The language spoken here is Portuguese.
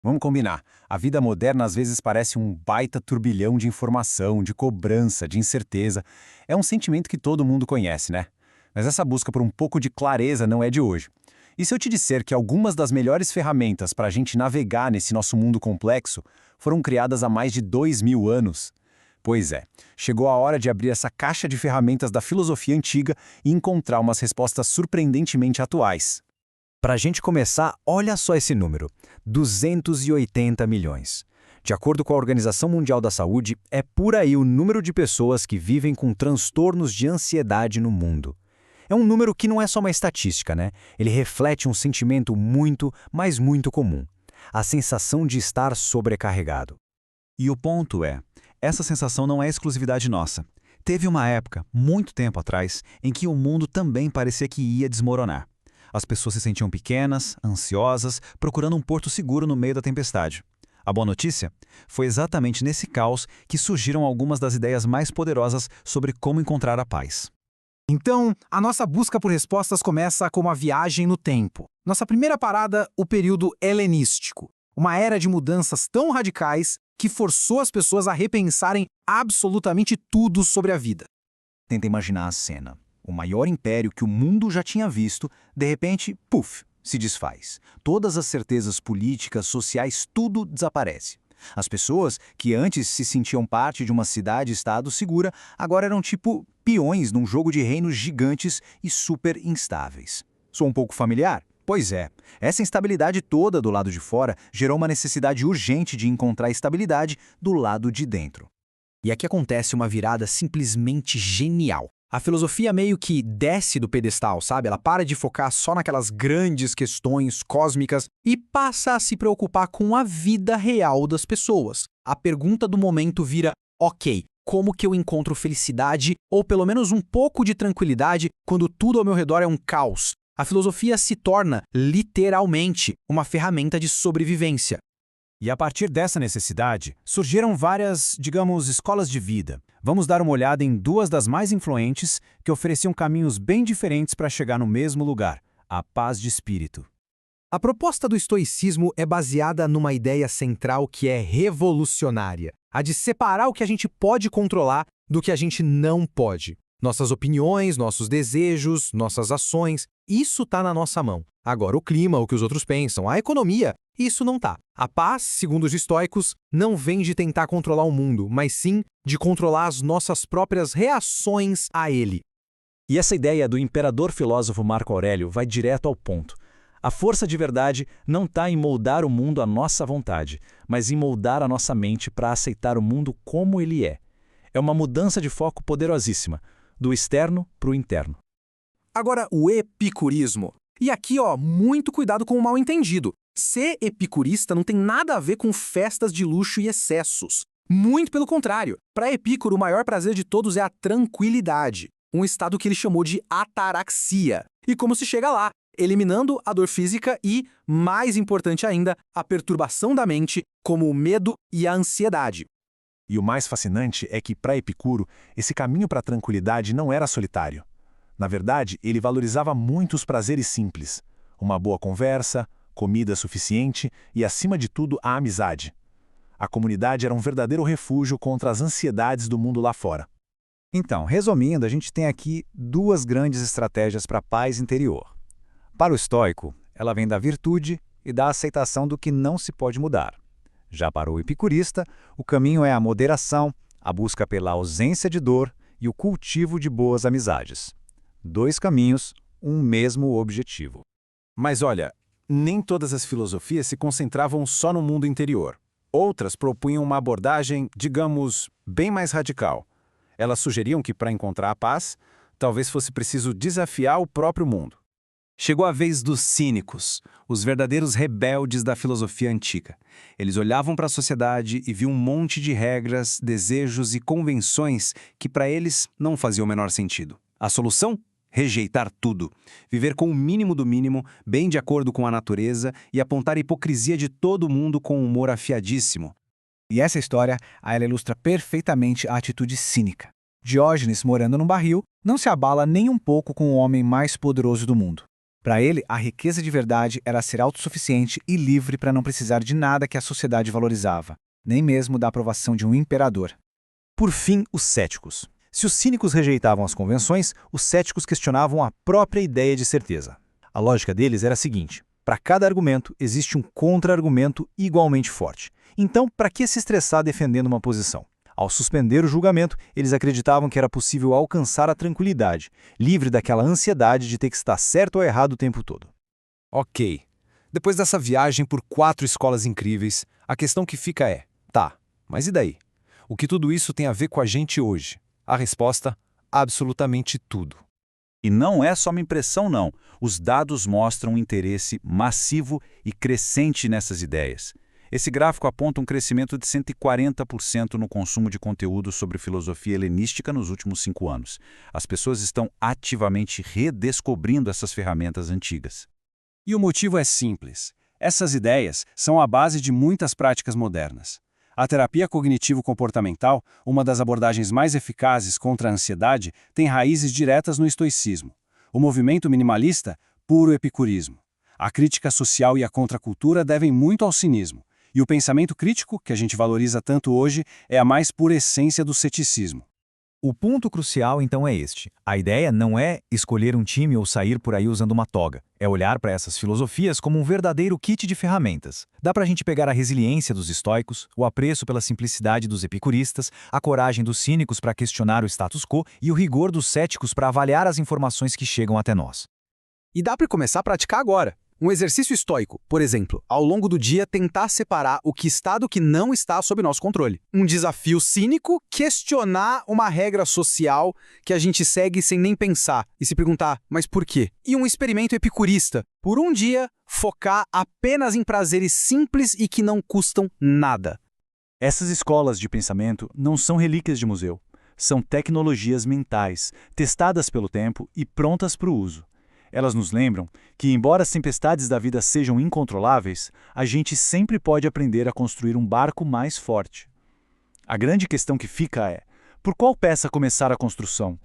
Vamos combinar. A vida moderna às vezes parece um baita turbilhão de informação, de cobrança, de incerteza. É um sentimento que todo mundo conhece, né? Mas essa busca por um pouco de clareza não é de hoje. E se eu te disser que algumas das melhores ferramentas para a gente navegar nesse nosso mundo complexo foram criadas há mais de 2000 anos? Pois é, chegou a hora de abrir essa caixa de ferramentas da filosofia antiga e encontrar umas respostas surpreendentemente atuais. Para a gente começar, olha só esse número: 280 milhões. De acordo com a Organização Mundial da Saúde, é por aí o número de pessoas que vivem com transtornos de ansiedade no mundo. É um número que não é só uma estatística, né? Ele reflete um sentimento muito, mas muito comum: a sensação de estar sobrecarregado. E o ponto é, essa sensação não é exclusividade nossa. Teve uma época, muito tempo atrás, em que o mundo também parecia que ia desmoronar. As pessoas se sentiam pequenas, ansiosas, procurando um porto seguro no meio da tempestade. A boa notícia? Foi exatamente nesse caos que surgiram algumas das ideias mais poderosas sobre como encontrar a paz. Então, a nossa busca por respostas começa com uma viagem no tempo. Nossa primeira parada, o período helenístico. Uma era de mudanças tão radicais que forçou as pessoas a repensarem absolutamente tudo sobre a vida. Tenta imaginar a cena. O maior império que o mundo já tinha visto, de repente, puf, se desfaz. Todas as certezas políticas, sociais, tudo desaparece. As pessoas, que antes se sentiam parte de uma cidade-estado segura, agora eram tipo peões num jogo de reinos gigantes e super instáveis. Sou um pouco familiar? Pois é. Essa instabilidade toda do lado de fora gerou uma necessidade urgente de encontrar estabilidade do lado de dentro. E aqui acontece uma virada simplesmente genial. A filosofia meio que desce do pedestal, sabe? Ela para de focar só naquelas grandes questões cósmicas e passa a se preocupar com a vida real das pessoas. A pergunta do momento vira: ok, como que eu encontro felicidade ou pelo menos um pouco de tranquilidade quando tudo ao meu redor é um caos? A filosofia se torna, literalmente, uma ferramenta de sobrevivência. E a partir dessa necessidade, surgiram várias, digamos, escolas de vida. Vamos dar uma olhada em duas das mais influentes que ofereciam caminhos bem diferentes para chegar no mesmo lugar: a paz de espírito. A proposta do estoicismo é baseada numa ideia central que é revolucionária: a de separar o que a gente pode controlar do que a gente não pode. Nossas opiniões, nossos desejos, nossas ações, isso está na nossa mão. Agora, o clima, o que os outros pensam, a economia, isso não tá. A paz, segundo os estoicos, não vem de tentar controlar o mundo, mas sim de controlar as nossas próprias reações a ele. E essa ideia do imperador filósofo Marco Aurélio vai direto ao ponto. A força de verdade não está em moldar o mundo à nossa vontade, mas em moldar a nossa mente para aceitar o mundo como ele é. É uma mudança de foco poderosíssima, do externo para o interno. Agora, o epicurismo. E aqui, muito cuidado com o mal-entendido. Ser epicurista não tem nada a ver com festas de luxo e excessos. Muito pelo contrário. Para Epicuro, o maior prazer de todos é a tranquilidade, um estado que ele chamou de ataraxia. E como se chega lá? Eliminando a dor física e, mais importante ainda, a perturbação da mente, como o medo e a ansiedade. E o mais fascinante é que, para Epicuro, esse caminho para a tranquilidade não era solitário. Na verdade, ele valorizava muito os prazeres simples: uma boa conversa, comida suficiente e, acima de tudo, a amizade. A comunidade era um verdadeiro refúgio contra as ansiedades do mundo lá fora. Então, resumindo, a gente tem aqui duas grandes estratégias para a paz interior. Para o estoico, ela vem da virtude e da aceitação do que não se pode mudar. Já para o epicurista, o caminho é a moderação, a busca pela ausência de dor e o cultivo de boas amizades. Dois caminhos, um mesmo objetivo. Mas olha, nem todas as filosofias se concentravam só no mundo interior. Outras propunham uma abordagem, digamos, bem mais radical. Elas sugeriam que, para encontrar a paz, talvez fosse preciso desafiar o próprio mundo. Chegou a vez dos cínicos, os verdadeiros rebeldes da filosofia antiga. Eles olhavam para a sociedade e viam um monte de regras, desejos e convenções que para eles não faziam o menor sentido. A solução? Rejeitar tudo. Viver com o mínimo do mínimo, bem de acordo com a natureza e apontar a hipocrisia de todo mundo com um humor afiadíssimo. E essa história, ela ilustra perfeitamente a atitude cínica. Diógenes, morando num barril, não se abala nem um pouco com o homem mais poderoso do mundo. Para ele, a riqueza de verdade era ser autossuficiente e livre para não precisar de nada que a sociedade valorizava, nem mesmo da aprovação de um imperador. Por fim, os céticos. Se os cínicos rejeitavam as convenções, os céticos questionavam a própria ideia de certeza. A lógica deles era a seguinte: para cada argumento existe um contra-argumento igualmente forte. Então, para que se estressar defendendo uma posição? Ao suspender o julgamento, eles acreditavam que era possível alcançar a tranquilidade, livre daquela ansiedade de ter que estar certo ou errado o tempo todo. Ok. Depois dessa viagem por 4 escolas incríveis, a questão que fica é: tá, mas e daí? O que tudo isso tem a ver com a gente hoje? A resposta: absolutamente tudo. E não é só uma impressão, não. Os dados mostram um interesse massivo e crescente nessas ideias. Esse gráfico aponta um crescimento de 140% no consumo de conteúdo sobre filosofia helenística nos últimos 5 anos. As pessoas estão ativamente redescobrindo essas ferramentas antigas. E o motivo é simples. Essas ideias são a base de muitas práticas modernas. A terapia cognitivo-comportamental, uma das abordagens mais eficazes contra a ansiedade, tem raízes diretas no estoicismo. O movimento minimalista, puro epicurismo. A crítica social e a contracultura devem muito ao cinismo. E o pensamento crítico, que a gente valoriza tanto hoje, é a mais pura essência do ceticismo. O ponto crucial, então, é este. A ideia não é escolher um time ou sair por aí usando uma toga. É olhar para essas filosofias como um verdadeiro kit de ferramentas. Dá para a gente pegar a resiliência dos estoicos, o apreço pela simplicidade dos epicuristas, a coragem dos cínicos para questionar o status quo e o rigor dos céticos para avaliar as informações que chegam até nós. E dá para começar a praticar agora. Um exercício estoico, por exemplo, ao longo do dia tentar separar o que está do que não está sob nosso controle. Um desafio cínico, questionar uma regra social que a gente segue sem nem pensar e se perguntar, mas por quê? E um experimento epicurista, por um dia, focar apenas em prazeres simples e que não custam nada. Essas escolas de pensamento não são relíquias de museu. São tecnologias mentais, testadas pelo tempo e prontas para o uso. Elas nos lembram que, embora as tempestades da vida sejam incontroláveis, a gente sempre pode aprender a construir um barco mais forte. A grande questão que fica é: por qual peça começar a construção?